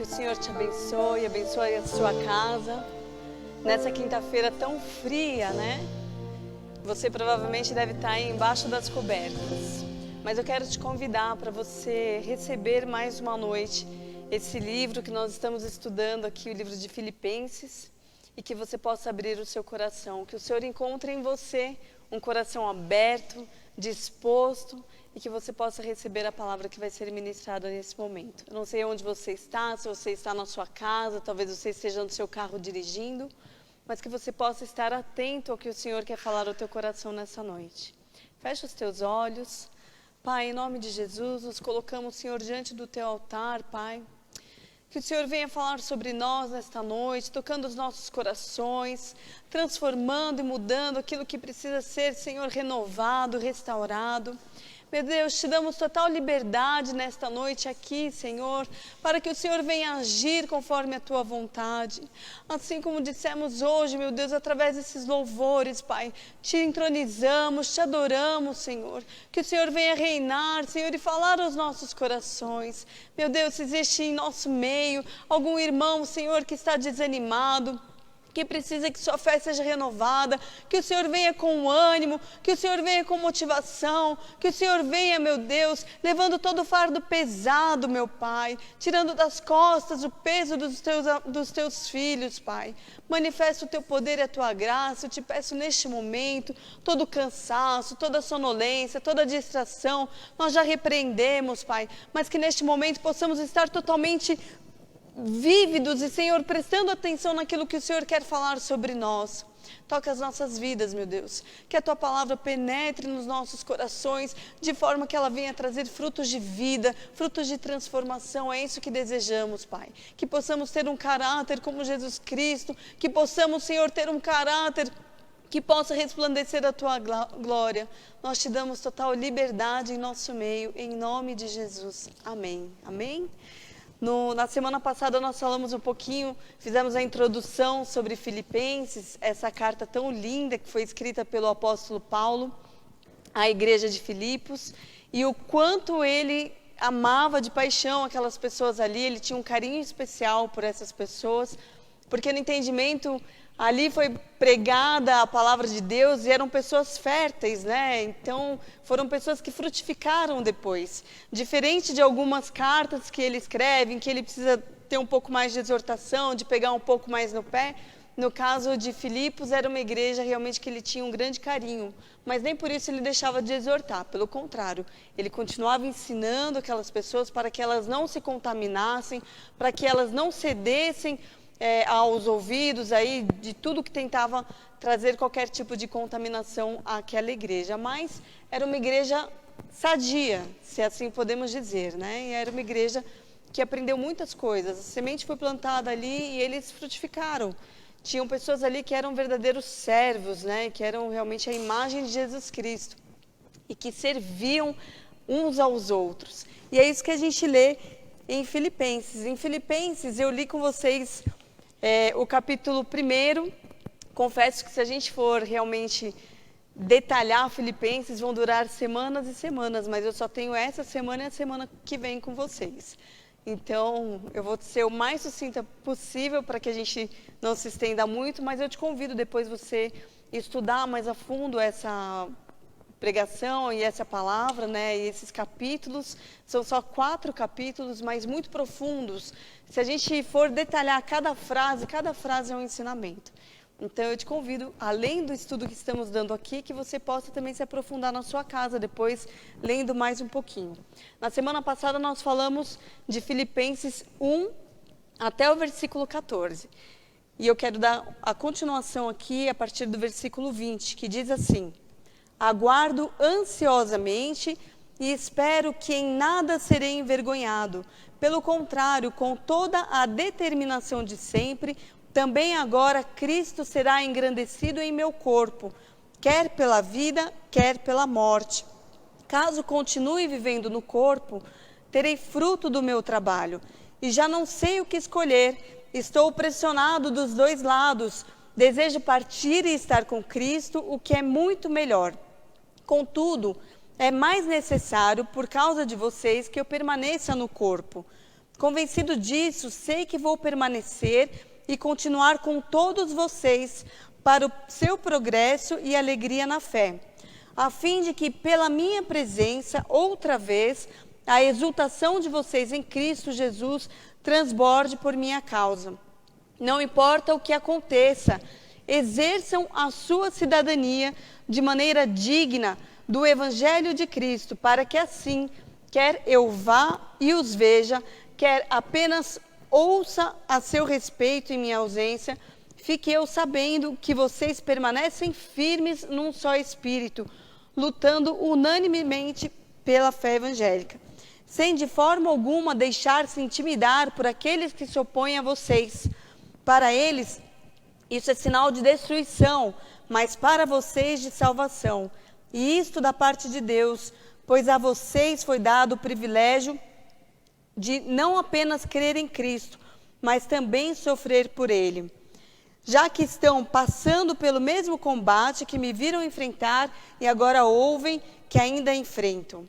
o Senhor te abençoe, abençoe a sua casa. Nessa quinta-feira tão fria, né? Você provavelmente deve estar aí embaixo das cobertas. Mas eu quero te convidar para você receber mais uma noite esse livro que nós estamos estudando aqui, o livro de Filipenses, e que você possa abrir o seu coração, que o Senhor encontre em você um coração aberto, disposto, e que você possa receber a palavra que vai ser ministrada nesse momento. Eu não sei onde você está, se você está na sua casa, talvez você esteja no seu carro dirigindo, mas que você possa estar atento ao que o Senhor quer falar ao teu coração nessa noite. Fecha os teus olhos. Pai, em nome de Jesus, nos colocamos, Senhor, diante do teu altar, Pai. Que o Senhor venha falar sobre nós nesta noite, tocando os nossos corações, transformando e mudando aquilo que precisa ser, Senhor, renovado, restaurado. Meu Deus, te damos total liberdade nesta noite aqui, Senhor, para que o Senhor venha agir conforme a tua vontade. Assim como dissemos hoje, meu Deus, através desses louvores, Pai, te entronizamos, te adoramos, Senhor. Que o Senhor venha reinar, Senhor, e falar aos nossos corações. Meu Deus, se existe em nosso meio algum irmão, Senhor, que está desanimado, que precisa que sua fé seja renovada, que o Senhor venha com ânimo, que o Senhor venha com motivação, que o Senhor venha, meu Deus, levando todo o fardo pesado, meu Pai, tirando das costas o peso dos teus filhos, Pai. Manifesta o teu poder e a tua graça, eu te peço neste momento, todo cansaço, toda sonolência, toda distração, nós já repreendemos, Pai, mas que neste momento possamos estar totalmente vívidos e, Senhor, prestando atenção naquilo que o Senhor quer falar sobre nós. Toca as nossas vidas, meu Deus, que a tua palavra penetre nos nossos corações, de forma que ela venha trazer frutos de vida, frutos de transformação. É isso que desejamos, Pai, que possamos ter um caráter como Jesus Cristo, que possamos, Senhor, ter um caráter que possa resplandecer a tua glória. Nós te damos total liberdade em nosso meio, em nome de Jesus. Amém. Amém? Na semana passada nós falamos um pouquinho, fizemos a introdução sobre Filipenses, essa carta tão linda que foi escrita pelo apóstolo Paulo à igreja de Filipos, e o quanto ele amava de paixão aquelas pessoas ali, ele tinha um carinho especial por essas pessoas, porque no entendimento ali foi pregada a palavra de Deus e eram pessoas férteis, né? Então, foram pessoas que frutificaram depois. Diferente de algumas cartas que ele escreve, em que ele precisa ter um pouco mais de exortação, de pegar um pouco mais no pé. No caso de Filipos, era uma igreja realmente que ele tinha um grande carinho, mas nem por isso ele deixava de exortar, pelo contrário, ele continuava ensinando aquelas pessoas para que elas não se contaminassem, para que elas não cedessem aos ouvidos aí de tudo que tentava trazer qualquer tipo de contaminação àquela igreja. Mas era uma igreja sadia, se assim podemos dizer, né? E era uma igreja que aprendeu muitas coisas. A semente foi plantada ali e eles frutificaram. Tinham pessoas ali que eram verdadeiros servos, né? Que eram realmente a imagem de Jesus Cristo e que serviam uns aos outros. E é isso que a gente lê em Filipenses. Em Filipenses eu li com vocês o capítulo 1. Confesso que se a gente for realmente detalhar Filipenses, vão durar semanas e semanas, mas eu só tenho essa semana e a semana que vem com vocês. Então, eu vou ser o mais sucinta possível para que a gente não se estenda muito, mas eu te convido depois você estudar mais a fundo essa pregação e essa palavra, né? E esses capítulos, são só 4 capítulos, mas muito profundos. Se a gente for detalhar cada frase é um ensinamento. Então eu te convido, além do estudo que estamos dando aqui, que você possa também se aprofundar na sua casa, depois lendo mais um pouquinho. Na semana passada nós falamos de Filipenses 1 até o versículo 14. E eu quero dar a continuação aqui a partir do versículo 20, que diz assim: aguardo ansiosamente e espero que em nada serei envergonhado. Pelo contrário, com toda a determinação de sempre, também agora Cristo será engrandecido em meu corpo, quer pela vida, quer pela morte. Caso continue vivendo no corpo, terei fruto do meu trabalho. E já não sei o que escolher, estou pressionado dos 2 lados. Desejo partir e estar com Cristo, o que é muito melhor. Contudo, é mais necessário, por causa de vocês, que eu permaneça no corpo. Convencido disso, sei que vou permanecer e continuar com todos vocês para o seu progresso e alegria na fé, a fim de que, pela minha presença, outra vez, a exultação de vocês em Cristo Jesus transborde por minha causa. Não importa o que aconteça, exerçam a sua cidadania de maneira digna do Evangelho de Cristo, para que assim, quer eu vá e os veja, quer apenas ouça a seu respeito em minha ausência, fique eu sabendo que vocês permanecem firmes num só espírito, lutando unanimemente pela fé evangélica, sem de forma alguma deixar-se intimidar por aqueles que se opõem a vocês. Para eles, isso é sinal de destruição, mas para vocês de salvação. E isto da parte de Deus, pois a vocês foi dado o privilégio de não apenas crer em Cristo, mas também sofrer por Ele, já que estão passando pelo mesmo combate que me viram enfrentar e agora ouvem que ainda enfrentam.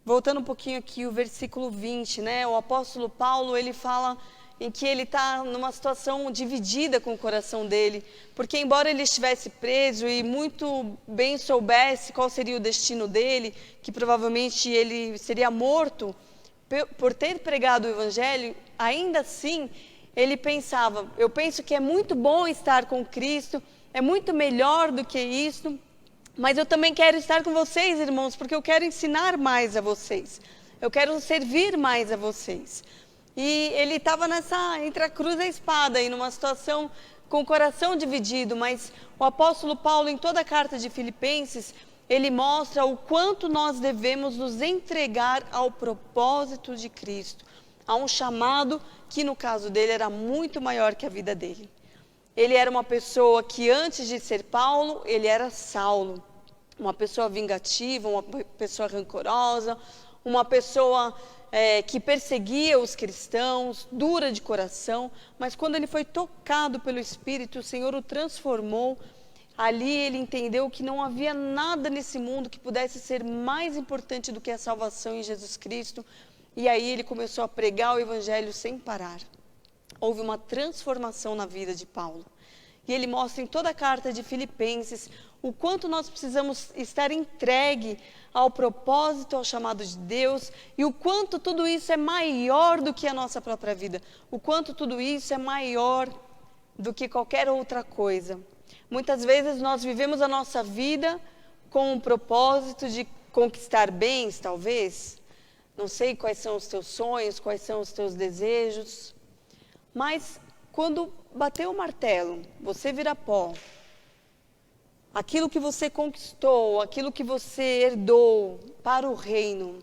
Voltando um pouquinho aqui, o versículo 20, né? O apóstolo Paulo, ele fala em que ele está numa situação dividida com o coração dele, porque embora ele estivesse preso e muito bem soubesse qual seria o destino dele, que provavelmente ele seria morto por ter pregado o evangelho, ainda assim ele pensava, eu penso que é muito bom estar com Cristo, é muito melhor do que isso, mas eu também quero estar com vocês, irmãos, porque eu quero ensinar mais a vocês, eu quero servir mais a vocês. E ele estava entre a cruz e a espada, aí, numa situação com o coração dividido, mas o apóstolo Paulo, em toda a carta de Filipenses, ele mostra o quanto nós devemos nos entregar ao propósito de Cristo, a um chamado que no caso dele era muito maior que a vida dele. Ele era uma pessoa que antes de ser Paulo, ele era Saulo, uma pessoa vingativa, uma pessoa rancorosa, uma pessoa que perseguia os cristãos, dura de coração, mas quando ele foi tocado pelo Espírito, o Senhor o transformou. Ali ele entendeu que não havia nada nesse mundo que pudesse ser mais importante do que a salvação em Jesus Cristo. E aí ele começou a pregar o Evangelho sem parar. Houve uma transformação na vida de Paulo. E ele mostra em toda a carta de Filipenses o quanto nós precisamos estar entregue ao propósito, ao chamado de Deus, e o quanto tudo isso é maior do que a nossa própria vida. O quanto tudo isso é maior do que qualquer outra coisa. Muitas vezes nós vivemos a nossa vida com o propósito de conquistar bens, talvez. Não sei quais são os teus sonhos, quais são os teus desejos. Mas quando bater o martelo, você vira pó. Aquilo que você conquistou, aquilo que você herdou para o reino,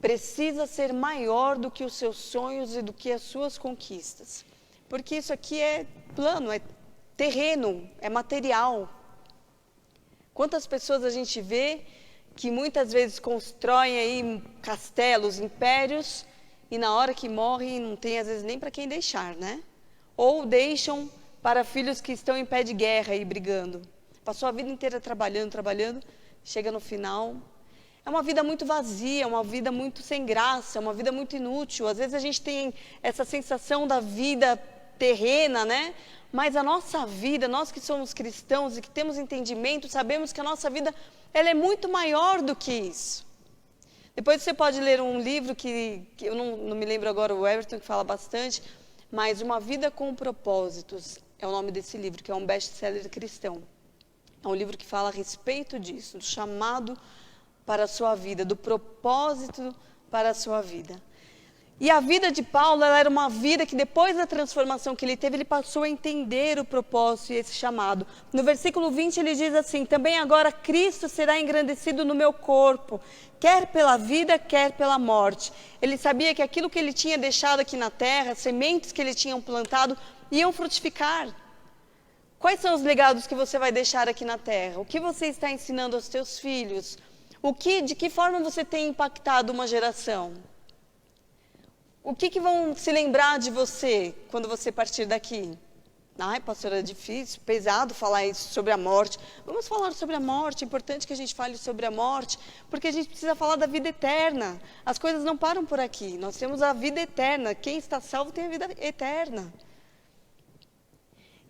precisa ser maior do que os seus sonhos e do que as suas conquistas. Porque isso aqui é plano, é terreno, é material. Quantas pessoas a gente vê que muitas vezes constroem aí castelos, impérios, e na hora que morrem não tem às vezes nem para quem deixar, né? Ou deixam para filhos que estão em pé de guerra aí brigando. Passou a vida inteira trabalhando, chega no final. É uma vida muito vazia, uma vida muito sem graça, uma vida muito inútil. Às vezes a gente tem essa sensação da vida terrena, né? Mas a nossa vida, nós que somos cristãos e que temos entendimento, sabemos que a nossa vida ela é muito maior do que isso. Depois você pode ler um livro que eu não me lembro agora, o Everton, que fala bastante, mas Uma Vida com Propósitos é o nome desse livro, que é um best-seller cristão. É um livro que fala a respeito disso, do chamado para a sua vida, do propósito para a sua vida. E a vida de Paulo, ela era uma vida que depois da transformação que ele teve, ele passou a entender o propósito e esse chamado. No versículo 20 ele diz assim: também agora Cristo será engrandecido no meu corpo, quer pela vida, quer pela morte. Ele sabia que aquilo que ele tinha deixado aqui na terra, sementes que ele tinha plantado, iam frutificar. Quais são os legados que você vai deixar aqui na terra? O que você está ensinando aos teus filhos? De que forma você tem impactado uma geração? O que vão se lembrar de você quando você partir daqui? Ai, pastora, é difícil, pesado falar isso sobre a morte. Vamos falar sobre a morte, é importante que a gente fale sobre a morte, porque a gente precisa falar da vida eterna. As coisas não param por aqui, nós temos a vida eterna. Quem está salvo tem a vida eterna.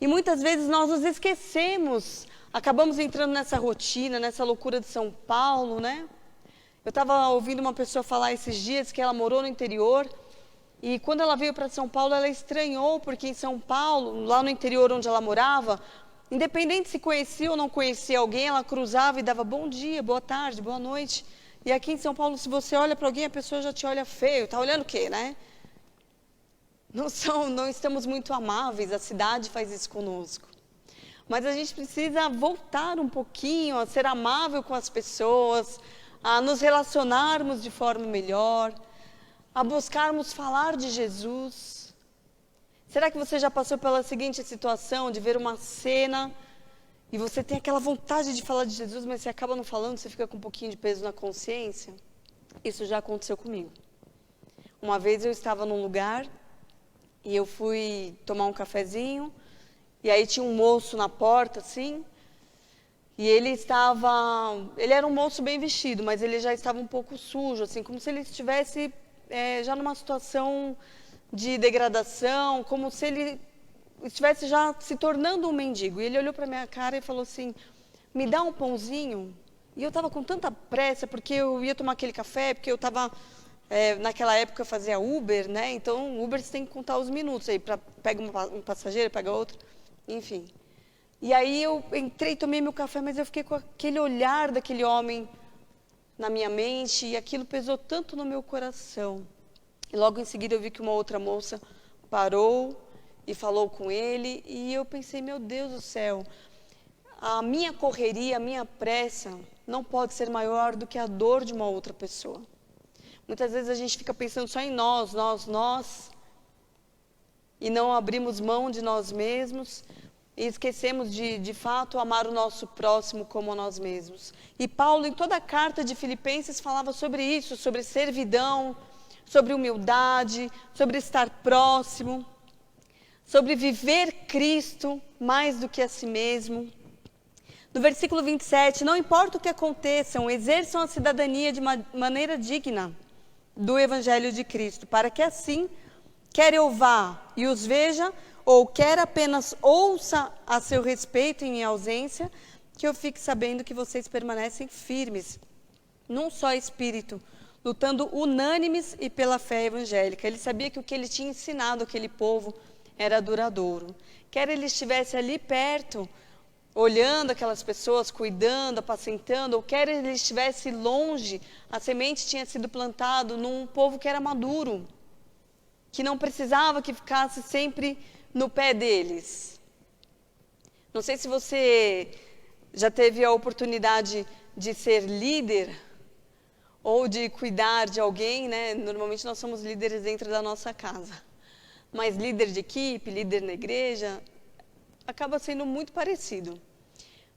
E muitas vezes nós nos esquecemos, acabamos entrando nessa rotina, nessa loucura de São Paulo, né? Eu estava ouvindo uma pessoa falar esses dias que ela morou no interior, e quando ela veio para São Paulo, ela estranhou, porque em São Paulo, lá no interior onde ela morava, independente se conhecia ou não conhecia alguém, ela cruzava e dava bom dia, boa tarde, boa noite. E aqui em São Paulo, se você olha para alguém, a pessoa já te olha feio. Está olhando o quê, né? Não estamos muito amáveis, a cidade faz isso conosco. Mas a gente precisa voltar um pouquinho a ser amável com as pessoas, a nos relacionarmos de forma melhor, a buscarmos falar de Jesus. Será que você já passou pela seguinte situação de ver uma cena e você tem aquela vontade de falar de Jesus, mas você acaba não falando, você fica com um pouquinho de peso na consciência? Isso já aconteceu comigo. Uma vez eu estava num lugar e eu fui tomar um cafezinho e aí tinha um moço na porta, assim, e ele era um moço bem vestido, mas ele já estava um pouco sujo, assim, como se ele estivesse já numa situação de degradação, como se ele estivesse já se tornando um mendigo. E ele olhou para minha cara e falou assim, me dá um pãozinho? E eu estava com tanta pressa, porque eu ia tomar aquele café, porque eu estava, naquela época eu fazia Uber, né? Então, Uber você tem que contar os minutos aí, pega um passageiro, pega outro, enfim. E aí eu entrei, tomei meu café, mas eu fiquei com aquele olhar daquele homem na minha mente, e aquilo pesou tanto no meu coração. E logo em seguida eu vi que uma outra moça parou e falou com ele, e eu pensei, meu Deus do céu, a minha correria, a minha pressa não pode ser maior do que a dor de uma outra pessoa. Muitas vezes a gente fica pensando só em nós, e não abrimos mão de nós mesmos, e esquecemos de fato amar o nosso próximo como a nós mesmos. E Paulo, em toda a carta de Filipenses, falava sobre isso, sobre servidão, sobre humildade, sobre estar próximo, sobre viver Cristo mais do que a si mesmo. No versículo 27, não importa o que aconteçam, exerçam a cidadania de maneira digna do Evangelho de Cristo, para que assim, quer eu vá e os veja, ou quer apenas ouça a seu respeito em minha ausência, que eu fique sabendo que vocês permanecem firmes, num só espírito, lutando unânimes e pela fé evangélica. Ele sabia que o que ele tinha ensinado àquele povo era duradouro. Quer ele estivesse ali perto, olhando aquelas pessoas, cuidando, apacentando, ou quer ele estivesse longe, a semente tinha sido plantada num povo que era maduro, que não precisava que ficasse sempre no pé deles. Não sei se você já teve a oportunidade de ser líder ou de cuidar de alguém, né? Normalmente nós somos líderes dentro da nossa casa. Mas líder de equipe, líder na igreja, acaba sendo muito parecido.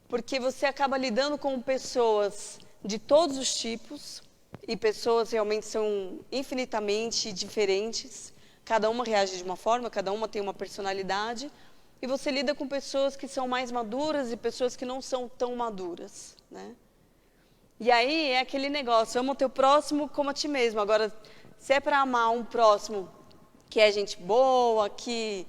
Porque você acaba lidando com pessoas de todos os tipos, e pessoas realmente são infinitamente diferentes. Cada uma reage de uma forma, cada uma tem uma personalidade, e você lida com pessoas que são mais maduras e pessoas que não são tão maduras, né? E aí é aquele negócio, ama o teu próximo como a ti mesmo. Agora, se é para amar um próximo que é gente boa, que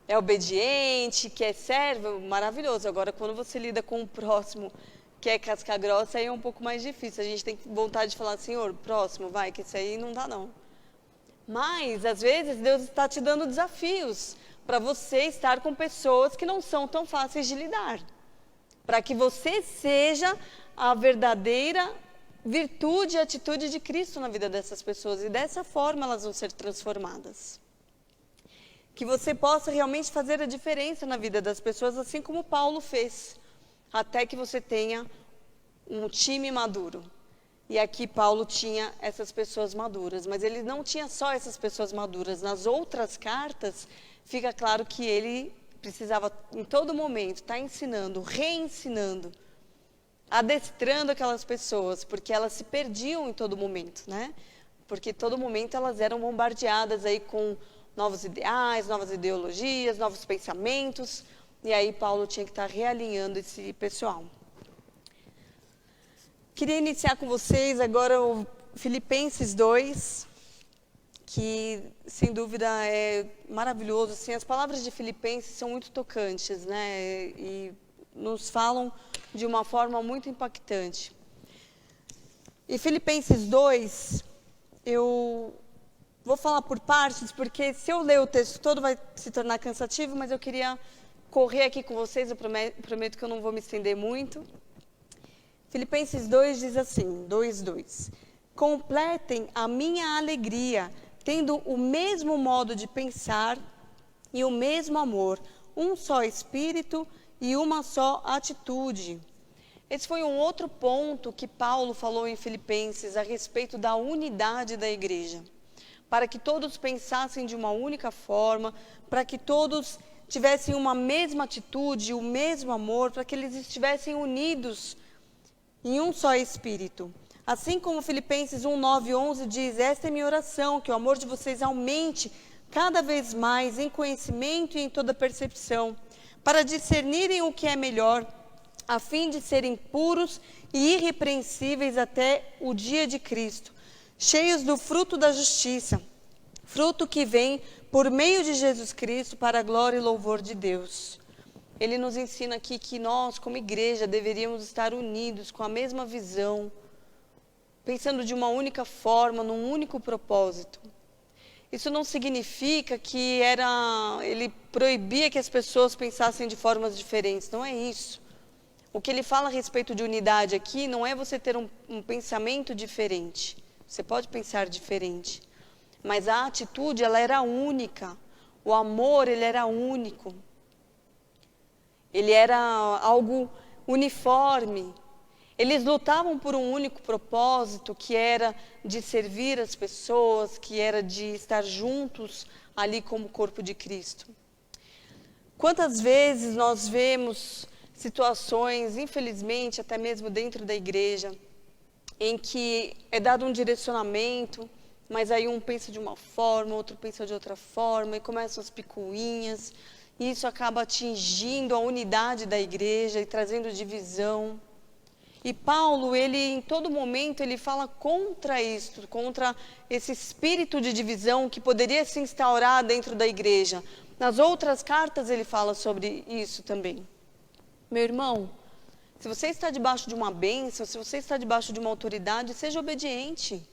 é obediente, que é servo, maravilhoso. Agora, quando você lida com um próximo que é casca grossa, aí é um pouco mais difícil. A gente tem vontade de falar, Senhor, próximo, vai, que isso aí não dá não. Mas, às vezes, Deus está te dando desafios para você estar com pessoas que não são tão fáceis de lidar. Para que você seja a verdadeira virtude e atitude de Cristo na vida dessas pessoas. E dessa forma elas vão ser transformadas. Que você possa realmente fazer a diferença na vida das pessoas, assim como Paulo fez. Até que você tenha um time maduro. E aqui Paulo tinha essas pessoas maduras, mas ele não tinha só essas pessoas maduras. Nas outras cartas, fica claro que ele precisava, em todo momento, estar ensinando, reensinando, adestrando aquelas pessoas, porque elas se perdiam em todo momento, né? Porque todo momento elas eram bombardeadas aí com novos ideais, novas ideologias, novos pensamentos. E aí Paulo tinha que estar realinhando esse pessoal. Queria iniciar com vocês agora o Filipenses 2, que sem dúvida é maravilhoso. Assim, as palavras de Filipenses são muito tocantes, né? E nos falam de uma forma muito impactante. E Filipenses 2, eu vou falar por partes, porque se eu ler o texto todo vai se tornar cansativo, mas eu queria correr aqui com vocês, eu prometo que eu não vou me estender muito. Filipenses 2 diz assim, 2:2. Completem a minha alegria, tendo o mesmo modo de pensar e o mesmo amor, um só espírito e uma só atitude. Esse foi um outro ponto que Paulo falou em Filipenses a respeito da unidade da igreja. Para que todos pensassem de uma única forma, para que todos tivessem uma mesma atitude, o mesmo amor, para que eles estivessem unidos em um só espírito. Assim como Filipenses 1:9-11 diz, esta é minha oração, que o amor de vocês aumente cada vez mais em conhecimento e em toda percepção, para discernirem o que é melhor, a fim de serem puros e irrepreensíveis até o dia de Cristo, cheios do fruto da justiça, fruto que vem por meio de Jesus Cristo para a glória e louvor de Deus. Ele nos ensina aqui que nós, como igreja, deveríamos estar unidos com a mesma visão, pensando de uma única forma, num único propósito. Isso não significa que ele proibia que as pessoas pensassem de formas diferentes, não é isso. O que ele fala a respeito de unidade aqui não é você ter um pensamento diferente. Você pode pensar diferente, mas a atitude, ela era única. O amor, ele era único. Ele era algo uniforme. Eles lutavam por um único propósito, que era de servir as pessoas, que era de estar juntos ali como corpo de Cristo. Quantas vezes nós vemos situações, infelizmente, até mesmo dentro da igreja, em que é dado um direcionamento, mas aí um pensa de uma forma, outro pensa de outra forma, e começam as picuinhas, e isso acaba atingindo a unidade da igreja e trazendo divisão. E Paulo, ele em todo momento, ele fala contra isso, contra esse espírito de divisão que poderia se instaurar dentro da igreja. Nas outras cartas ele fala sobre isso também. Meu irmão, se você está debaixo de uma bênção, se você está debaixo de uma autoridade, seja obediente.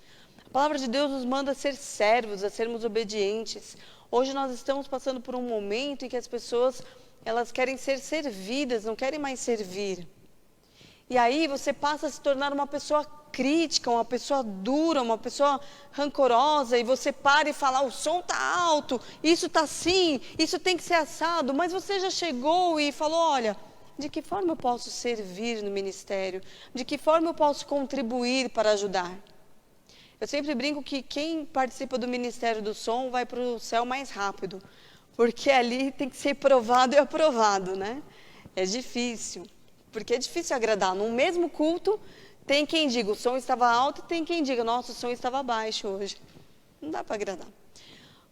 A palavra de Deus nos manda ser servos, a sermos obedientes. Hoje nós estamos passando por um momento em que as pessoas, elas querem ser servidas, não querem mais servir. E aí você passa a se tornar uma pessoa crítica, uma pessoa dura, uma pessoa rancorosa, e você para e fala, o som está alto, isso está assim, isso tem que ser assado, mas você já chegou e falou, olha, de que forma eu posso servir no ministério? De que forma eu posso contribuir para ajudar? Eu sempre brinco que quem participa do Ministério do Som vai para o céu mais rápido, porque ali tem que ser provado e aprovado, né? É difícil, porque é difícil agradar. No mesmo culto, tem quem diga o som estava alto e tem quem diga, nossa, o som estava baixo hoje. Não dá para agradar.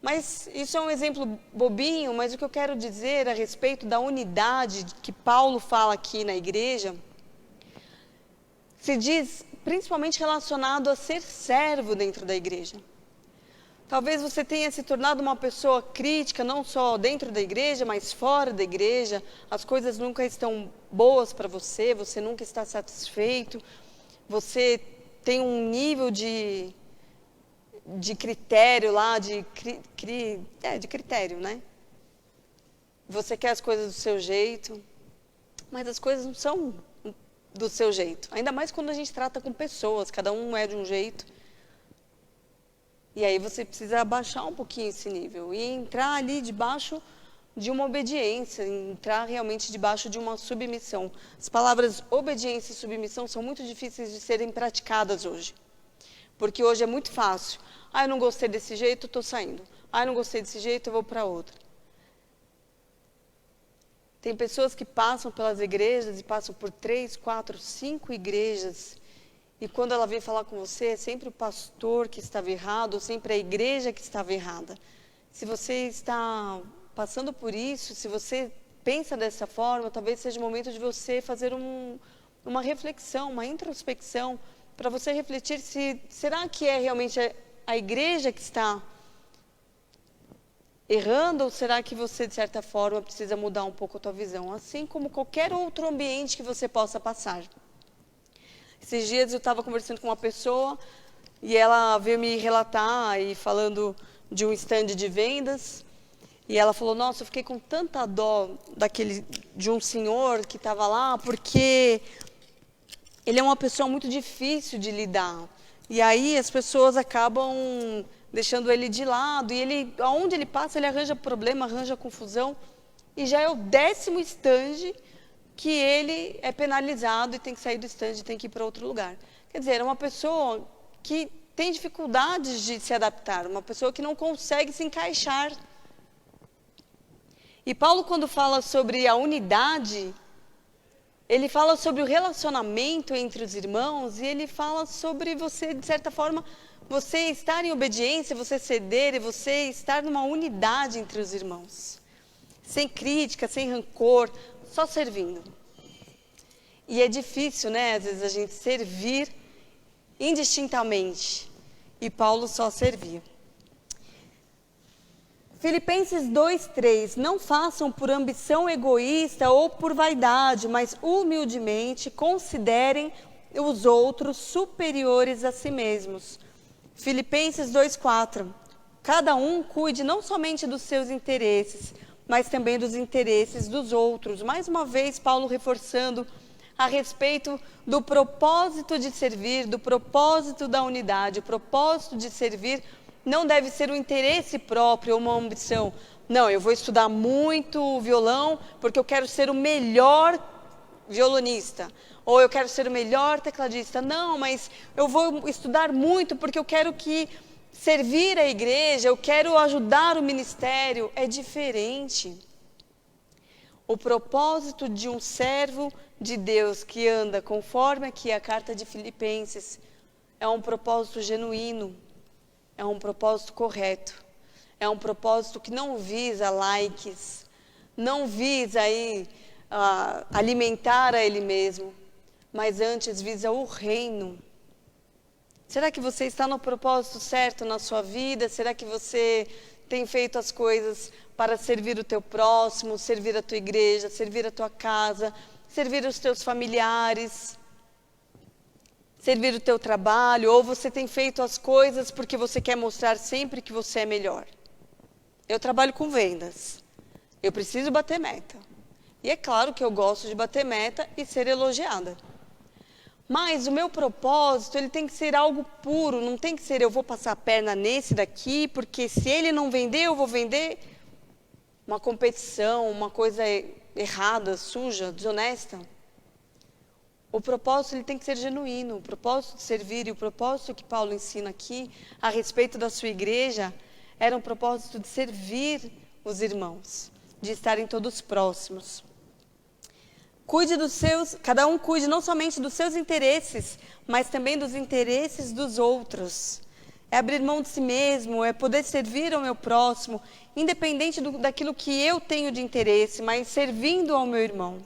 Mas isso é um exemplo bobinho, mas o que eu quero dizer a respeito da unidade que Paulo fala aqui na igreja, se diz principalmente relacionado a ser servo dentro da igreja. Talvez você tenha se tornado uma pessoa crítica, não só dentro da igreja, mas fora da igreja. As coisas nunca estão boas para você, você nunca está satisfeito, você tem um nível de critério lá, de critério, né? Você quer as coisas do seu jeito, mas as coisas não são do seu jeito. Ainda mais quando a gente trata com pessoas, cada um é de um jeito. E aí você precisa abaixar um pouquinho esse nível e entrar ali debaixo de uma obediência, entrar realmente debaixo de uma submissão. As palavras obediência e submissão são muito difíceis de serem praticadas hoje. Porque hoje é muito fácil. Eu não gostei desse jeito, estou saindo. Eu não gostei desse jeito, eu vou para outra. Tem pessoas que passam pelas igrejas e passam por 3, 4, 5 igrejas. E quando ela vem falar com você, é sempre o pastor que estava errado, ou sempre a igreja que estava errada. Se você está passando por isso, se você pensa dessa forma, talvez seja o momento de você fazer uma reflexão, uma introspecção, para você refletir se será que é realmente a igreja que está errando, ou será que você, de certa forma, precisa mudar um pouco a tua visão, assim como qualquer outro ambiente que você possa passar. Esses dias eu estava conversando com uma pessoa e ela veio me relatar e falando de um stand de vendas, e ela falou, nossa, eu fiquei com tanta dó de um senhor que estava lá, porque ele é uma pessoa muito difícil de lidar. E aí as pessoas acabam deixando ele de lado, e ele, aonde ele passa, ele arranja problema, arranja confusão, e já é o 10º stand que ele é penalizado e tem que sair do stand e tem que ir para outro lugar. Quer dizer, é uma pessoa que tem dificuldades de se adaptar, uma pessoa que não consegue se encaixar. E Paulo, quando fala sobre a unidade, ele fala sobre o relacionamento entre os irmãos, e ele fala sobre você, de certa forma, você estar em obediência, você ceder e você estar numa unidade entre os irmãos. Sem crítica, sem rancor, só servindo. E é difícil, né, às vezes, a gente servir indistintamente. E Paulo só servia. Filipenses 2:3, não façam por ambição egoísta ou por vaidade, mas humildemente considerem os outros superiores a si mesmos. Filipenses 2:4, cada um cuide não somente dos seus interesses, mas também dos interesses dos outros. Mais uma vez, Paulo reforçando a respeito do propósito de servir, do propósito da unidade. O propósito de servir não deve ser um interesse próprio ou uma ambição. Não, eu vou estudar muito violão porque eu quero ser o melhor violonista. Ou eu quero ser o melhor tecladista. Não, mas eu vou estudar muito porque eu quero servir a igreja, eu quero ajudar o ministério. É diferente. O propósito de um servo de Deus que anda conforme aqui a carta de Filipenses é um propósito genuíno, é um propósito correto, é um propósito que não visa likes, não visa alimentar a ele mesmo, mas antes visa o reino. Será que você está no propósito certo na sua vida? Será que você tem feito as coisas para servir o teu próximo, servir a tua igreja, servir a tua casa, servir os teus familiares, servir o teu trabalho? Ou você tem feito as coisas porque você quer mostrar sempre que você é melhor? Eu trabalho com vendas, eu preciso bater meta. E é claro que eu gosto de bater meta e ser elogiada. Mas o meu propósito, ele tem que ser algo puro, não tem que ser eu vou passar a perna nesse daqui, porque se ele não vender, eu vou vender. Uma competição, uma coisa errada, suja, desonesta. O propósito, ele tem que ser genuíno. O propósito de servir e o propósito que Paulo ensina aqui a respeito da sua igreja era um propósito de servir os irmãos, de estarem todos próximos. Cada um cuide não somente dos seus interesses, mas também dos interesses dos outros. É abrir mão de si mesmo, é poder servir ao meu próximo, independente daquilo que eu tenho de interesse, mas servindo ao meu irmão.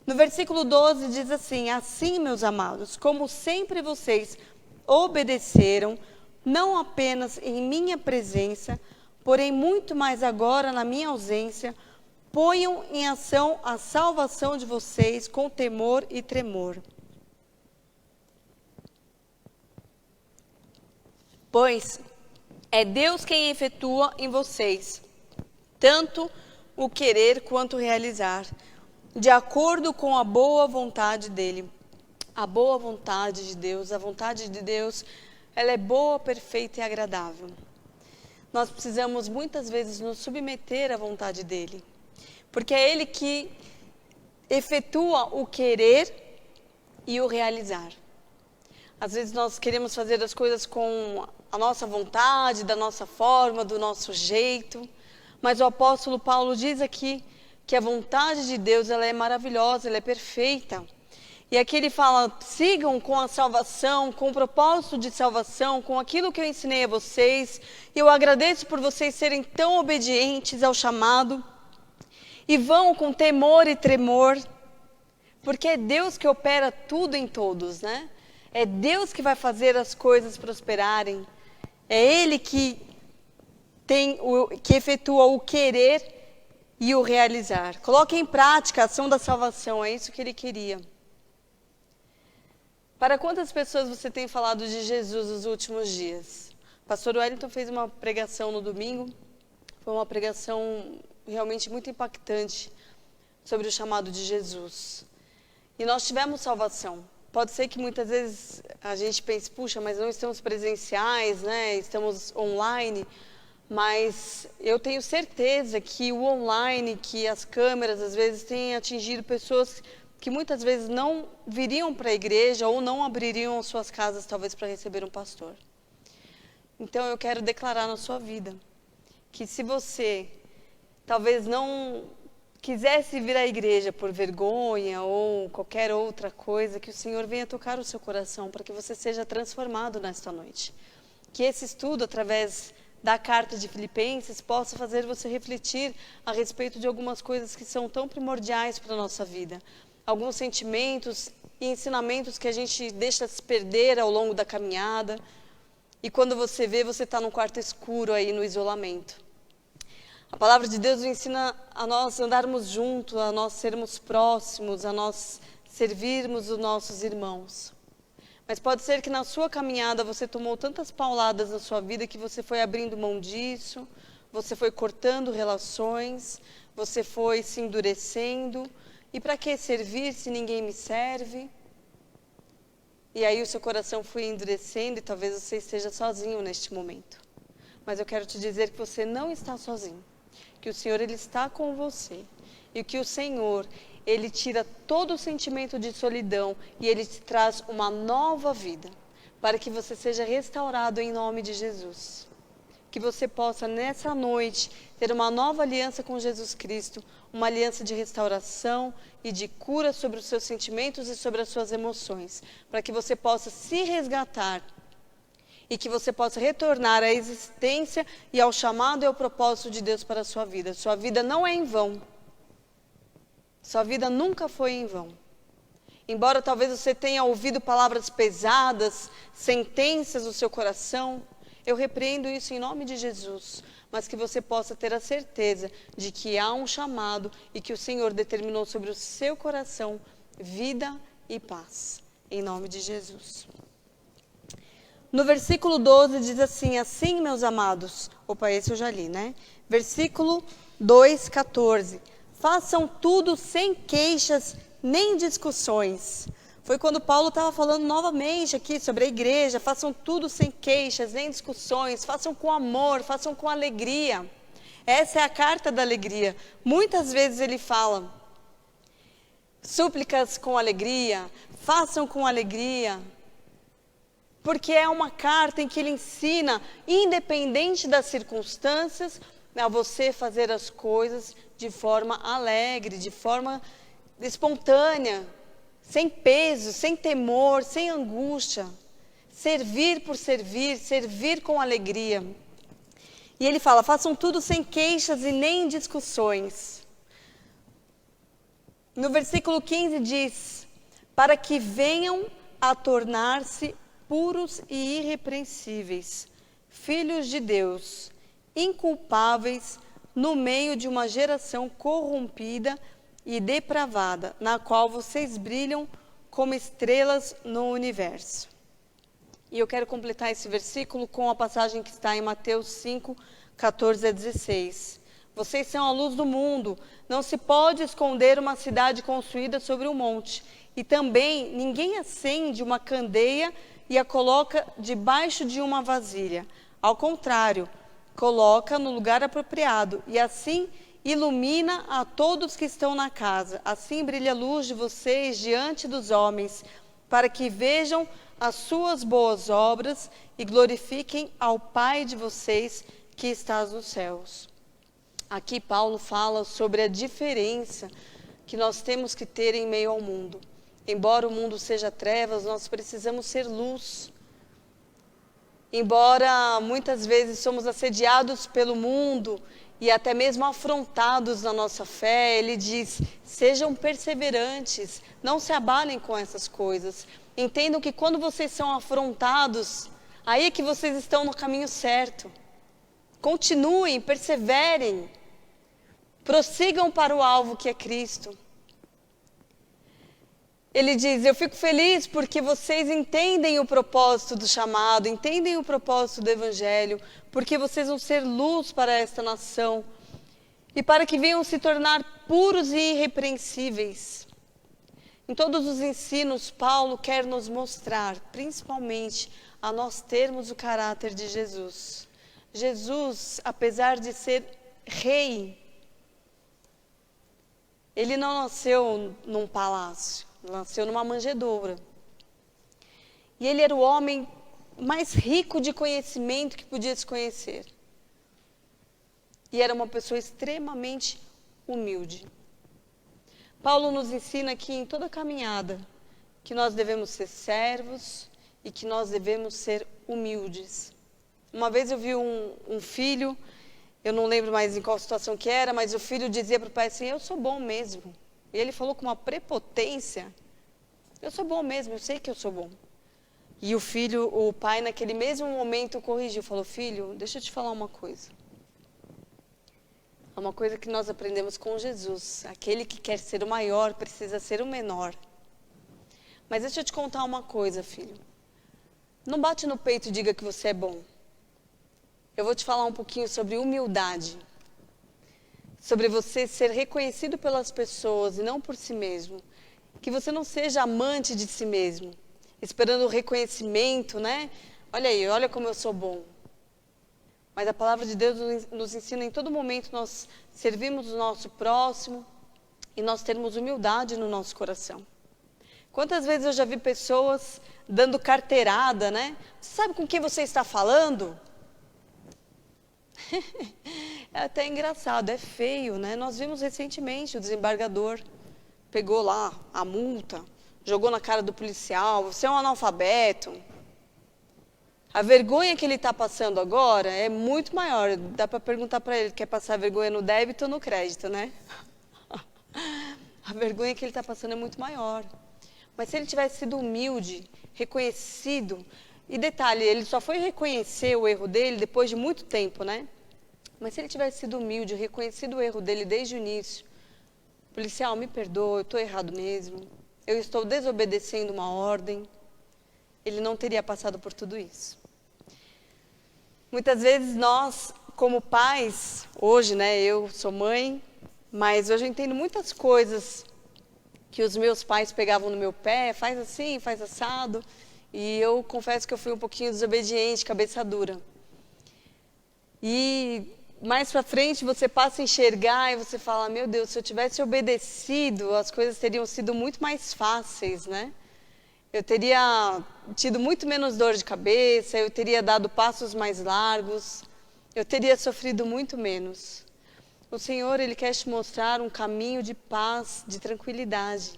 No versículo 12 diz assim, assim, meus amados, como sempre vocês obedeceram, não apenas em minha presença, porém muito mais agora na minha ausência, ponham em ação a salvação de vocês com temor e tremor. Pois é Deus quem efetua em vocês, tanto o querer quanto o realizar, de acordo com a boa vontade dEle. A boa vontade de Deus, a vontade de Deus, ela é boa, perfeita e agradável. Nós precisamos muitas vezes nos submeter à vontade dEle, porque é Ele que efetua o querer e o realizar. Às vezes nós queremos fazer as coisas com a nossa vontade, da nossa forma, do nosso jeito, mas o apóstolo Paulo diz aqui que a vontade de Deus ela é maravilhosa, ela é perfeita. E aqui ele fala, sigam com a salvação, com o propósito de salvação, com aquilo que eu ensinei a vocês. Eu agradeço por vocês serem tão obedientes ao chamado. E vão com temor e tremor, porque é Deus que opera tudo em todos, né? É Deus que vai fazer as coisas prosperarem. É Ele que efetua o querer e o realizar. Coloque em prática a ação da salvação, é isso que Ele queria. Para quantas pessoas você tem falado de Jesus nos últimos dias? O pastor Wellington fez uma pregação no domingo, foi uma pregação realmente muito impactante sobre o chamado de Jesus. E nós tivemos salvação. Pode ser que muitas vezes a gente pense, puxa, mas não estamos presenciais, né? Estamos online. Mas eu tenho certeza que o online, que as câmeras às vezes têm atingido pessoas que muitas vezes não viriam para a igreja ou não abririam suas casas talvez para receber um pastor. Então eu quero declarar na sua vida que se você talvez não quisesse vir à igreja por vergonha ou qualquer outra coisa, que o Senhor venha tocar o seu coração para que você seja transformado nesta noite. Que esse estudo, através da carta de Filipenses, possa fazer você refletir a respeito de algumas coisas que são tão primordiais para a nossa vida. Alguns sentimentos e ensinamentos que a gente deixa se perder ao longo da caminhada. E quando você vê, você está num quarto escuro aí no isolamento. A palavra de Deus nos ensina a nós andarmos juntos, a nós sermos próximos, a nós servirmos os nossos irmãos. Mas pode ser que na sua caminhada você tomou tantas pauladas na sua vida que você foi abrindo mão disso, você foi cortando relações, você foi se endurecendo. E para que servir se ninguém me serve? E aí o seu coração foi endurecendo e talvez você esteja sozinho neste momento. Mas eu quero te dizer que você não está sozinho. Que o Senhor, Ele está com você. E que o Senhor, Ele tira todo o sentimento de solidão e Ele te traz uma nova vida. Para que você seja restaurado em nome de Jesus. Que você possa nessa noite ter uma nova aliança com Jesus Cristo. Uma aliança de restauração e de cura sobre os seus sentimentos e sobre as suas emoções. Para que você possa se resgatar. E que você possa retornar à existência e ao chamado e ao propósito de Deus para a sua vida. Sua vida não é em vão. Sua vida nunca foi em vão. Embora talvez você tenha ouvido palavras pesadas, sentenças no seu coração, eu repreendo isso em nome de Jesus. Mas que você possa ter a certeza de que há um chamado e que o Senhor determinou sobre o seu coração vida e paz. Em nome de Jesus. No versículo 12 diz assim, assim, meus amados, opa, esse eu já li, né? Versículo 2, 14. Façam tudo sem queixas nem discussões. Foi quando Paulo estava falando novamente aqui sobre a igreja. Façam tudo sem queixas nem discussões. Façam com amor, façam com alegria. Essa é a carta da alegria. Muitas vezes ele fala, súplicas com alegria, façam com alegria. Porque é uma carta em que ele ensina, independente das circunstâncias, a você fazer as coisas de forma alegre, de forma espontânea, sem peso, sem temor, sem angústia. Servir por servir, servir com alegria. E ele fala, façam tudo sem queixas e nem discussões. No versículo 15 diz, para que venham a tornar-se puros e irrepreensíveis, filhos de Deus, inculpáveis no meio de uma geração corrompida e depravada, na qual vocês brilham como estrelas no universo. E eu quero completar esse versículo com a passagem que está em Mateus 5, 14 a 16. Vocês são a luz do mundo, não se pode esconder uma cidade construída sobre um monte. E também ninguém acende uma candeia e a coloca debaixo de uma vasilha. Ao contrário, coloca no lugar apropriado e assim ilumina a todos que estão na casa. Assim brilha a luz de vocês diante dos homens, para que vejam as suas boas obras e glorifiquem ao Pai de vocês que está nos céus. Aqui Paulo fala sobre a diferença que nós temos que ter em meio ao mundo. Embora o mundo seja trevas, nós precisamos ser luz. Embora muitas vezes somos assediados pelo mundo e até mesmo afrontados na nossa fé, ele diz: sejam perseverantes, não se abalem com essas coisas. Entendam que quando vocês são afrontados, aí é que vocês estão no caminho certo. Continuem, perseverem, prossigam para o alvo que é Cristo. Ele diz: eu fico feliz porque vocês entendem o propósito do chamado, entendem o propósito do Evangelho, porque vocês vão ser luz para esta nação e para que venham se tornar puros e irrepreensíveis. Em todos os ensinos, Paulo quer nos mostrar, principalmente, a nós termos o caráter de Jesus. Jesus, apesar de ser rei, ele não nasceu num palácio, nasceu numa manjedoura. E ele era o homem mais rico de conhecimento que podia se conhecer. E era uma pessoa extremamente humilde. Paulo nos ensina aqui em toda a caminhada que nós devemos ser servos e que nós devemos ser humildes. Uma vez eu vi um filho, eu não lembro mais em qual situação que era, mas o filho dizia para o pai assim: eu sou bom mesmo. E ele falou com uma prepotência: eu sou bom mesmo, eu sei que eu sou bom. E o pai naquele mesmo momento corrigiu, falou: filho, deixa eu te falar uma coisa. É uma coisa que nós aprendemos com Jesus. Aquele que quer ser o maior precisa ser o menor. Mas deixa eu te contar uma coisa, filho. Não bate no peito e diga que você é bom. Eu vou te falar um pouquinho sobre humildade. Sobre você ser reconhecido pelas pessoas e não por si mesmo. Que você não seja amante de si mesmo, esperando o reconhecimento, né? Olha aí, olha como eu sou bom. Mas a palavra de Deus nos ensina em todo momento nós servirmos o nosso próximo e nós termos humildade no nosso coração. Quantas vezes eu já vi pessoas dando carteirada, né? Você sabe com quem você está falando? É até engraçado, é feio, né? Nós vimos recentemente o desembargador pegou lá a multa, jogou na cara do policial: você é um analfabeto. A vergonha que ele está passando agora é muito maior. Dá para perguntar para ele: quer passar vergonha no débito ou no crédito, né? A vergonha que ele está passando é muito maior. Mas se ele tivesse sido humilde, reconhecido, e detalhe, ele só foi reconhecer o erro dele depois de muito tempo, né? Mas se ele tivesse sido humilde, reconhecido o erro dele desde o início: policial, me perdoa, eu estou errado mesmo, eu estou desobedecendo uma ordem, ele não teria passado por tudo isso. Muitas vezes nós, como pais, hoje, né, eu sou mãe, mas hoje eu entendo muitas coisas que os meus pais pegavam no meu pé: faz assim, faz assado, e eu confesso que eu fui um pouquinho desobediente, cabeça dura. E mais para frente você passa a enxergar e você fala: meu Deus, se eu tivesse obedecido, as coisas teriam sido muito mais fáceis, né? Eu teria tido muito menos dor de cabeça, eu teria dado passos mais largos, eu teria sofrido muito menos. O Senhor, Ele quer te mostrar um caminho de paz, de tranquilidade.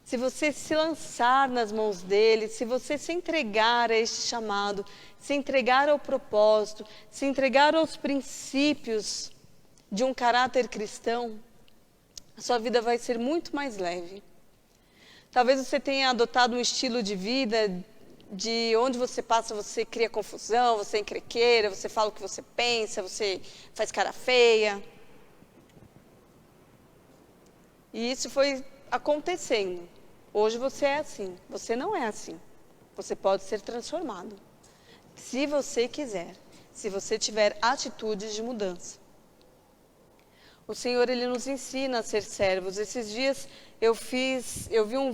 Se você se lançar nas mãos dEle, se você se entregar a este chamado, se entregar ao propósito, se entregar aos princípios de um caráter cristão, a sua vida vai ser muito mais leve. Talvez você tenha adotado um estilo de vida de onde você passa, você cria confusão, você é encrenqueira, você fala o que você pensa, você faz cara feia. E isso foi acontecendo. Hoje você é assim, você não é assim. Você pode ser transformado, se você quiser, se você tiver atitudes de mudança. O Senhor, Ele nos ensina a ser servos. Esses dias eu vi um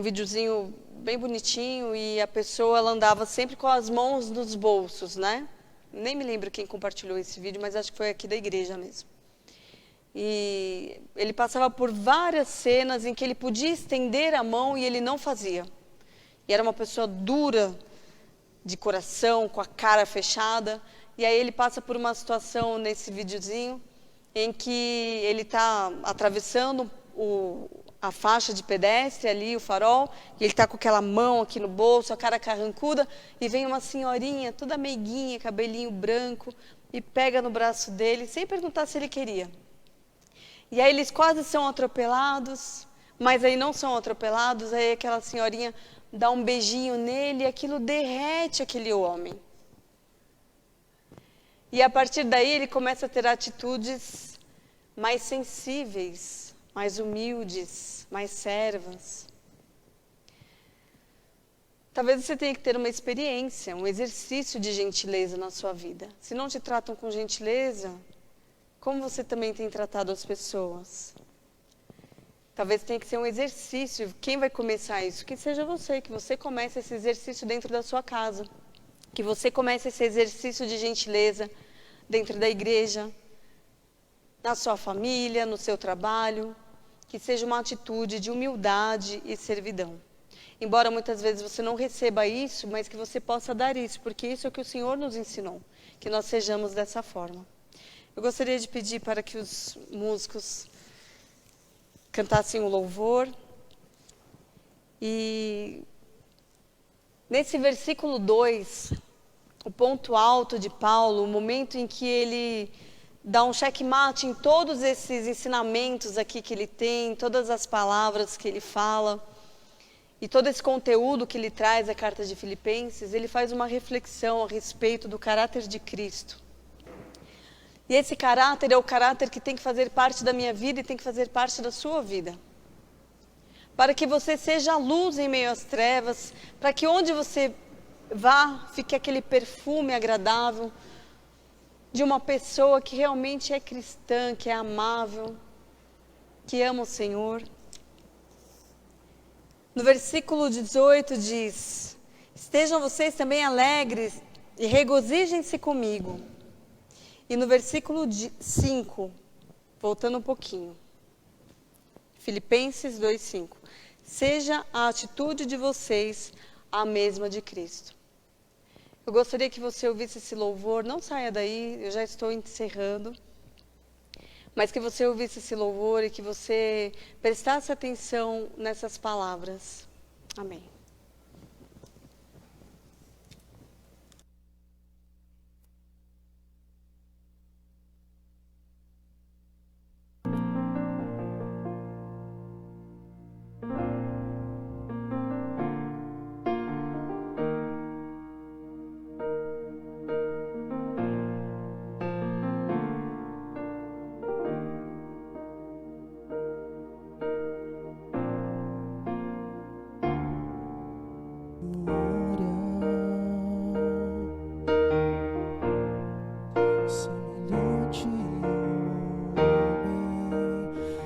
videozinho bem bonitinho, e a pessoa ela andava sempre com as mãos nos bolsos, né? Nem me lembro quem compartilhou esse vídeo, mas acho que foi aqui da igreja mesmo. E ele passava por várias cenas em que ele podia estender a mão e ele não fazia. E era uma pessoa dura de coração, com a cara fechada. E aí ele passa por uma situação nesse videozinho em que ele está atravessando a faixa de pedestre ali, o farol, e ele está com aquela mão aqui no bolso, a cara carrancuda, e vem uma senhorinha, toda meiguinha, cabelinho branco, e pega no braço dele, sem perguntar se ele queria. E aí eles quase são atropelados, mas aí não são atropelados, aí aquela senhorinha dá um beijinho nele, e aquilo derrete aquele homem. E a partir daí ele começa a ter atitudes mais sensíveis, mais humildes, mais servas. Talvez você tenha que ter uma experiência, um exercício de gentileza na sua vida. Se não te tratam com gentileza, como você também tem tratado as pessoas? Talvez tenha que ser um exercício. Quem vai começar isso? Que seja você, que você comece esse exercício dentro da sua casa. Que você comece esse exercício de gentileza dentro da igreja, na sua família, no seu trabalho. Que seja uma atitude de humildade e servidão. Embora muitas vezes você não receba isso, mas que você possa dar isso, porque isso é o que o Senhor nos ensinou, que nós sejamos dessa forma. Eu gostaria de pedir para que os músicos cantassem o louvor. E nesse versículo 2, o ponto alto de Paulo, o momento em que ele dá um checkmate em todos esses ensinamentos aqui que ele tem, todas as palavras que ele fala, e todo esse conteúdo que ele traz da carta de Filipenses, ele faz uma reflexão a respeito do caráter de Cristo. E esse caráter é o caráter que tem que fazer parte da minha vida e tem que fazer parte da sua vida. Para que você seja a luz em meio às trevas, para que onde você vá, fique aquele perfume agradável de uma pessoa que realmente é cristã, que é amável, que ama o Senhor. No versículo 18 diz: estejam vocês também alegres e regozijem-se comigo. E no versículo 5, voltando um pouquinho, Filipenses 2:5, seja a atitude de vocês a mesma de Cristo. Eu gostaria que você ouvisse esse louvor, não saia daí, eu já estou encerrando, mas que você ouvisse esse louvor e que você prestasse atenção nessas palavras. Amém.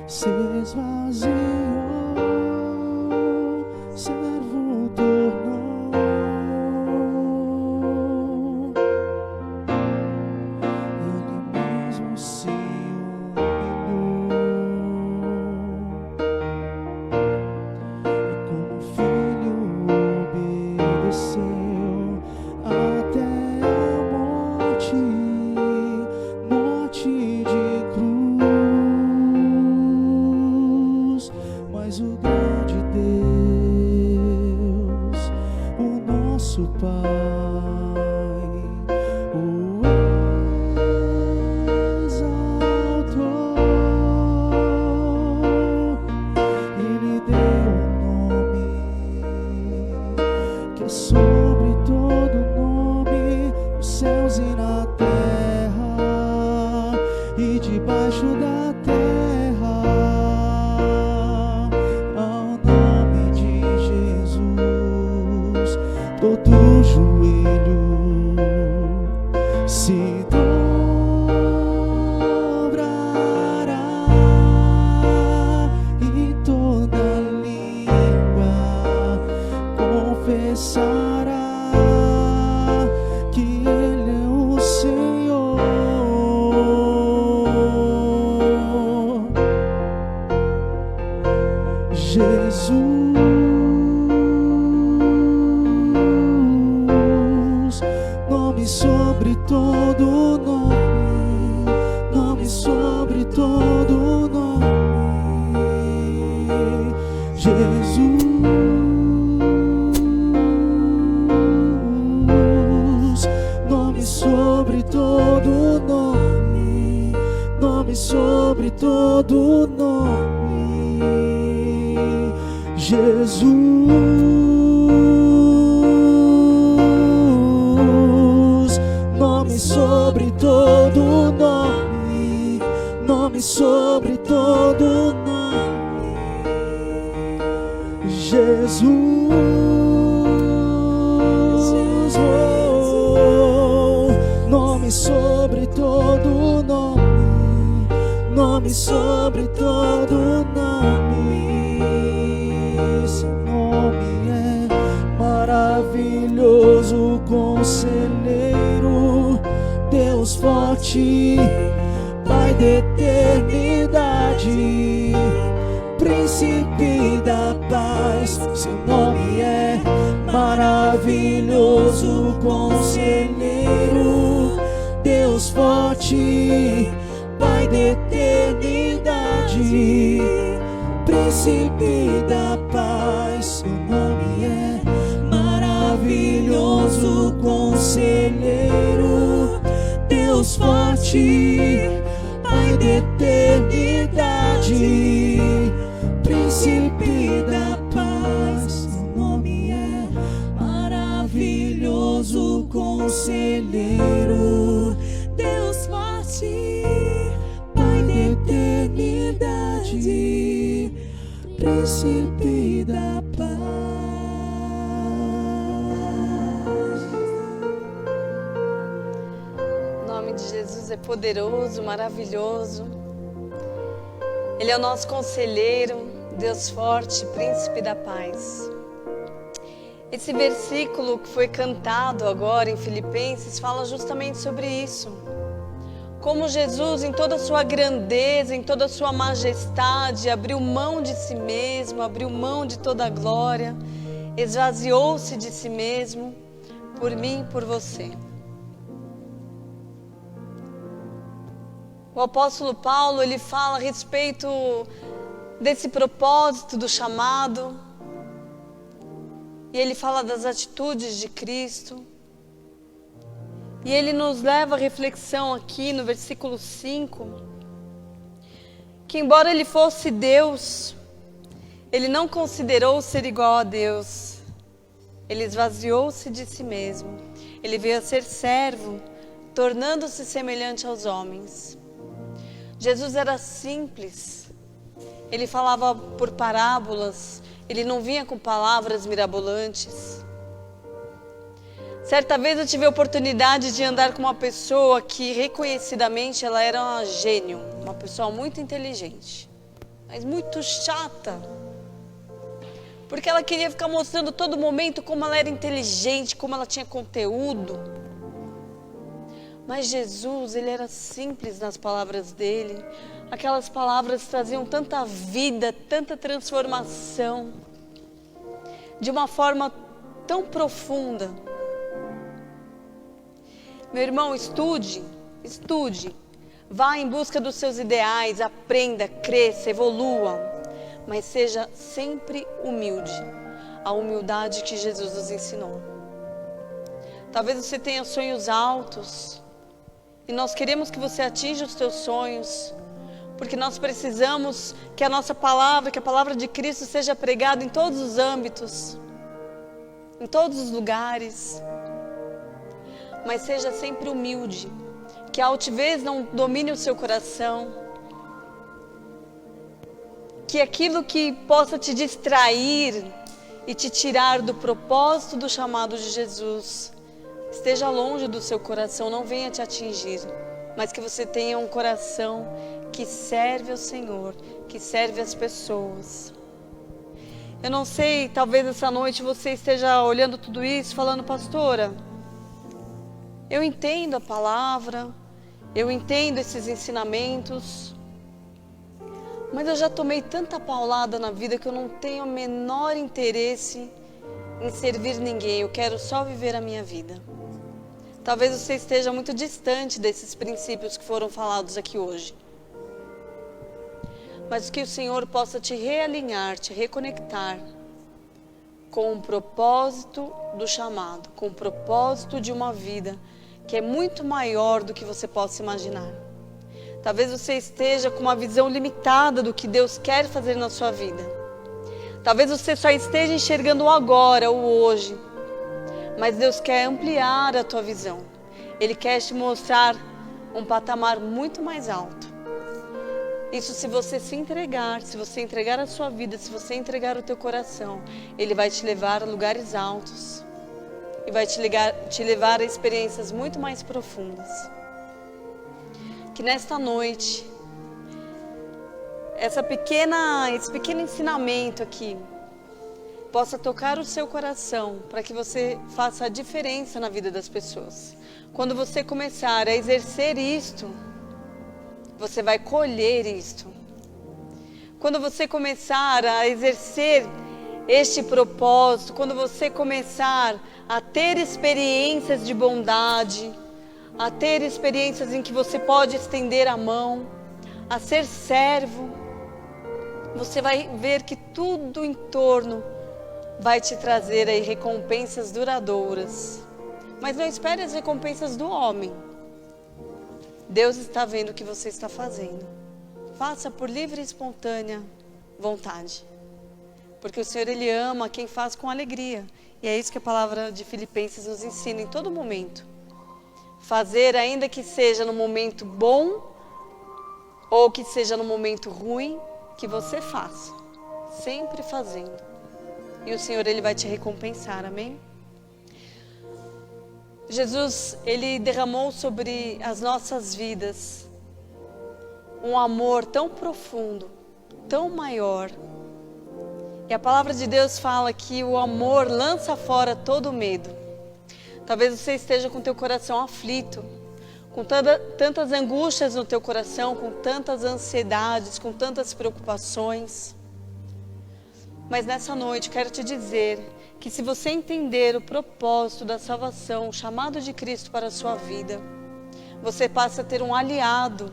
Se esvaziou, servo tornou, ele mesmo se humilhou, e como filho obedeceu até a morte, morte de cruz. nome sobre todo nome, Jesus. Nome sobre todo nome, nome sobre todo nome, Jesus. Nome sobre todo nome, nome sobre todo nome. Seu nome é maravilhoso, conselheiro, Deus forte, Pai da eternidade, Príncipe da paz. Seu nome é maravilhoso, conselheiro, Deus forte, Pai da eternidade, Príncipe da paz. Seu nome é maravilhoso, conselheiro, Deus forte, Pai da eternidade, Príncipe da paz. Seu nome é maravilhoso, conselheiro, Deus forte, Pai da eternidade, Príncipe da paz. O nome de Jesus é poderoso, maravilhoso. Ele é o nosso conselheiro, Deus forte, Príncipe da paz. Esse versículo que foi cantado agora em Filipenses fala justamente sobre isso. Como Jesus, em toda a sua grandeza, em toda a sua majestade, abriu mão de si mesmo, abriu mão de toda a glória, esvaziou-se de si mesmo, por mim e por você. O apóstolo Paulo, ele fala a respeito desse propósito do chamado, e ele fala das atitudes de Cristo, e ele nos leva à reflexão aqui no versículo 5, que embora ele fosse Deus, ele não considerou ser igual a Deus, ele esvaziou-se de si mesmo, ele veio a ser servo, tornando-se semelhante aos homens. Jesus era simples, ele falava por parábolas, ele não vinha com palavras mirabolantes. Certa vez eu tive a oportunidade de andar com uma pessoa que reconhecidamente ela era um gênio, uma pessoa muito inteligente, mas muito chata, porque ela queria ficar mostrando todo momento como ela era inteligente, como ela tinha conteúdo. Mas Jesus, ele era simples nas palavras dele. Aquelas palavras traziam tanta vida, tanta transformação, de uma forma tão profunda. Meu irmão, estude, vá em busca dos seus ideais, aprenda, cresça, evolua, mas seja sempre humilde, a humildade que Jesus nos ensinou. Talvez você tenha sonhos altos, e nós queremos que você atinja os teus sonhos, porque nós precisamos que a nossa palavra, que a palavra de Cristo seja pregada em todos os âmbitos, em todos os lugares. Mas seja sempre humilde, que a altivez não domine o seu coração, que aquilo que possa te distrair e te tirar do propósito do chamado de Jesus esteja longe do seu coração, não venha te atingir, mas que você tenha um coração que serve ao Senhor, que serve as pessoas. Eu não sei, talvez essa noite você esteja olhando tudo isso, falando: pastora, eu entendo a palavra, eu entendo esses ensinamentos, mas eu já tomei tanta paulada na vida que eu não tenho o menor interesse em servir ninguém, eu quero só viver a minha vida. Talvez você esteja muito distante desses princípios que foram falados aqui hoje. Mas que o Senhor possa te realinhar, te reconectar com o propósito do chamado, com o propósito de uma vida que é muito maior do que você possa imaginar. Talvez você esteja com uma visão limitada do que Deus quer fazer na sua vida. Talvez você só esteja enxergando o agora, o hoje. Mas Deus quer ampliar a tua visão. Ele quer te mostrar um patamar muito mais alto. Isso se você se entregar, se você entregar a sua vida, se você entregar o teu coração, Ele vai te levar a lugares altos. E vai te levar a experiências muito mais profundas. Que nesta noite, esse pequeno ensinamento aqui, possa tocar o seu coração, para que você faça a diferença na vida das pessoas. Quando você começar a exercer isto, você vai colher isto. Quando você começar a exercer este propósito, quando você começar a ter experiências de bondade, a ter experiências em que você pode estender a mão, a ser servo, você vai ver que tudo em torno vai te trazer aí recompensas duradouras. Mas não espere as recompensas do homem. Deus está vendo o que você está fazendo. Faça por livre e espontânea vontade. Porque o Senhor, Ele ama quem faz com alegria. E é isso que a palavra de Filipenses nos ensina em todo momento. Fazer, ainda que seja no momento bom ou que seja no momento ruim, que você faça. Sempre fazendo. E o Senhor, Ele vai te recompensar, amém? Jesus, Ele derramou sobre as nossas vidas um amor tão profundo, tão maior. E a palavra de Deus fala que o amor lança fora todo medo. Talvez você esteja com teu coração aflito, com tantas angústias no teu coração, com tantas ansiedades, com tantas preocupações. Mas nessa noite quero te dizer que se você entender o propósito da salvação, o chamado de Cristo para a sua vida, você passa a ter um aliado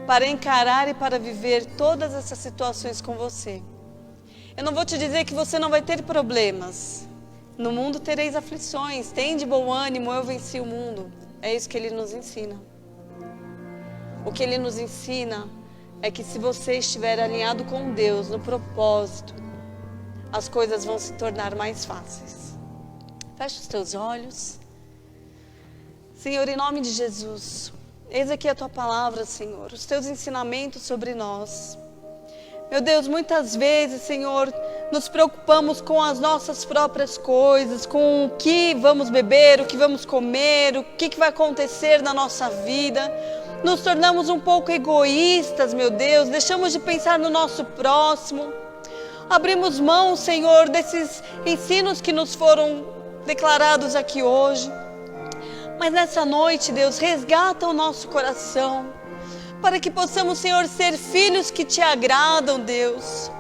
para encarar e para viver todas essas situações com você. Eu não vou te dizer que você não vai ter problemas. No mundo tereis aflições, tende bom ânimo, eu venci o mundo. É isso que Ele nos ensina. O que Ele nos ensina é que se você estiver alinhado com Deus no propósito, as coisas vão se tornar mais fáceis. Feche os teus olhos. Senhor, em nome de Jesus, eis aqui a Tua palavra, Senhor, os Teus ensinamentos sobre nós. Meu Deus, muitas vezes, Senhor, nos preocupamos com as nossas próprias coisas, com o que vamos beber, o que vamos comer, o que vai acontecer na nossa vida. Nos tornamos um pouco egoístas, meu Deus, deixamos de pensar no nosso próximo. Abrimos mão, Senhor, desses ensinos que nos foram declarados aqui hoje. Mas nessa noite, Deus, resgata o nosso coração, para que possamos, Senhor, ser filhos que Te agradam, Deus.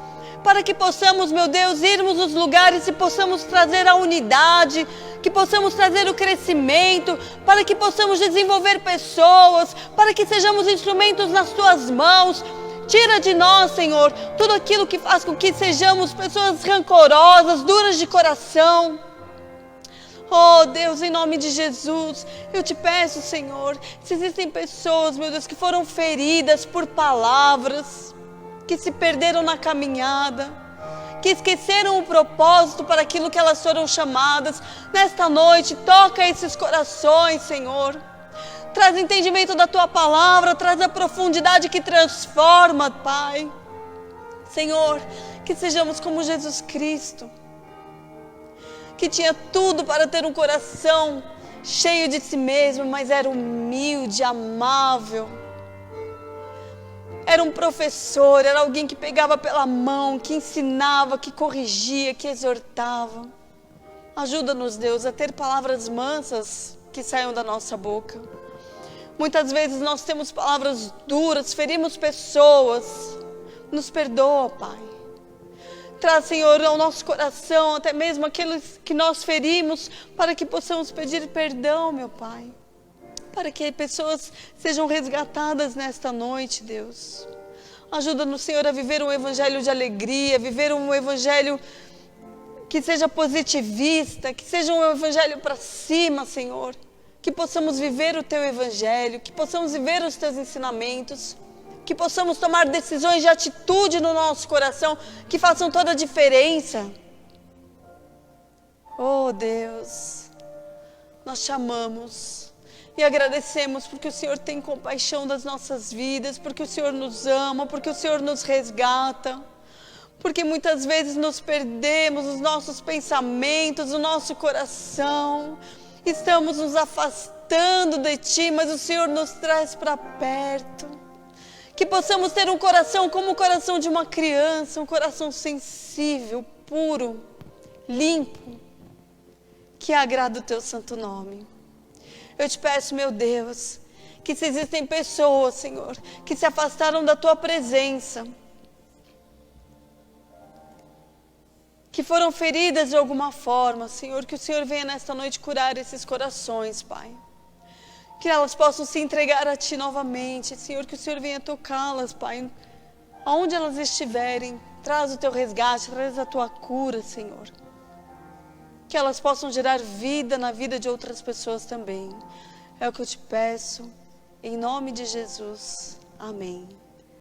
Para que possamos, meu Deus, irmos nos lugares e possamos trazer a unidade, que possamos trazer o crescimento, para que possamos desenvolver pessoas, para que sejamos instrumentos nas Tuas mãos. Tira de nós, Senhor, tudo aquilo que faz com que sejamos pessoas rancorosas, duras de coração. Oh Deus, em nome de Jesus, eu Te peço, Senhor, se existem pessoas, meu Deus, que foram feridas por palavras, que se perderam na caminhada, que esqueceram o propósito para aquilo que elas foram chamadas, nesta noite, toca esses corações, Senhor. Traz entendimento da Tua palavra, traz a profundidade que transforma, Pai. Senhor, que sejamos como Jesus Cristo, que tinha tudo para ter um coração cheio de si mesmo, mas era humilde, amável. Era um professor, era alguém que pegava pela mão, que ensinava, que corrigia, que exortava. Ajuda-nos, Deus, a ter palavras mansas que saiam da nossa boca. Muitas vezes nós temos palavras duras, ferimos pessoas. Nos perdoa, Pai. Traz, Senhor, ao nosso coração, até mesmo aqueles que nós ferimos, para que possamos pedir perdão, meu Pai. Para que pessoas sejam resgatadas nesta noite, Deus. Ajuda-nos, Senhor, a viver um evangelho de alegria, viver um evangelho que seja positivista, que seja um evangelho para cima, Senhor. que possamos viver o Teu Evangelho, que possamos viver os Teus ensinamentos, que possamos tomar decisões de atitude no nosso coração, que façam toda a diferença. Oh Deus, nós te amamos e agradecemos porque o Senhor tem compaixão das nossas vidas, porque o Senhor nos ama, porque o Senhor nos resgata, porque muitas vezes nos perdemos os nossos pensamentos, o nosso coração, estamos nos afastando de Ti, mas o Senhor nos traz para perto. Que possamos ter um coração como o coração de uma criança, um coração sensível, puro, limpo, que agrada o Teu santo nome. Eu te peço, meu Deus, que se existem pessoas, Senhor, que se afastaram da Tua presença, que foram feridas de alguma forma, Senhor, que o Senhor venha nesta noite curar esses corações, Pai. Que elas possam se entregar a Ti novamente, Senhor, que o Senhor venha tocá-las, Pai. Aonde elas estiverem, traz o Teu resgate, traz a Tua cura, Senhor. Que elas possam gerar vida na vida de outras pessoas também. É o que eu te peço, em nome de Jesus. Amém.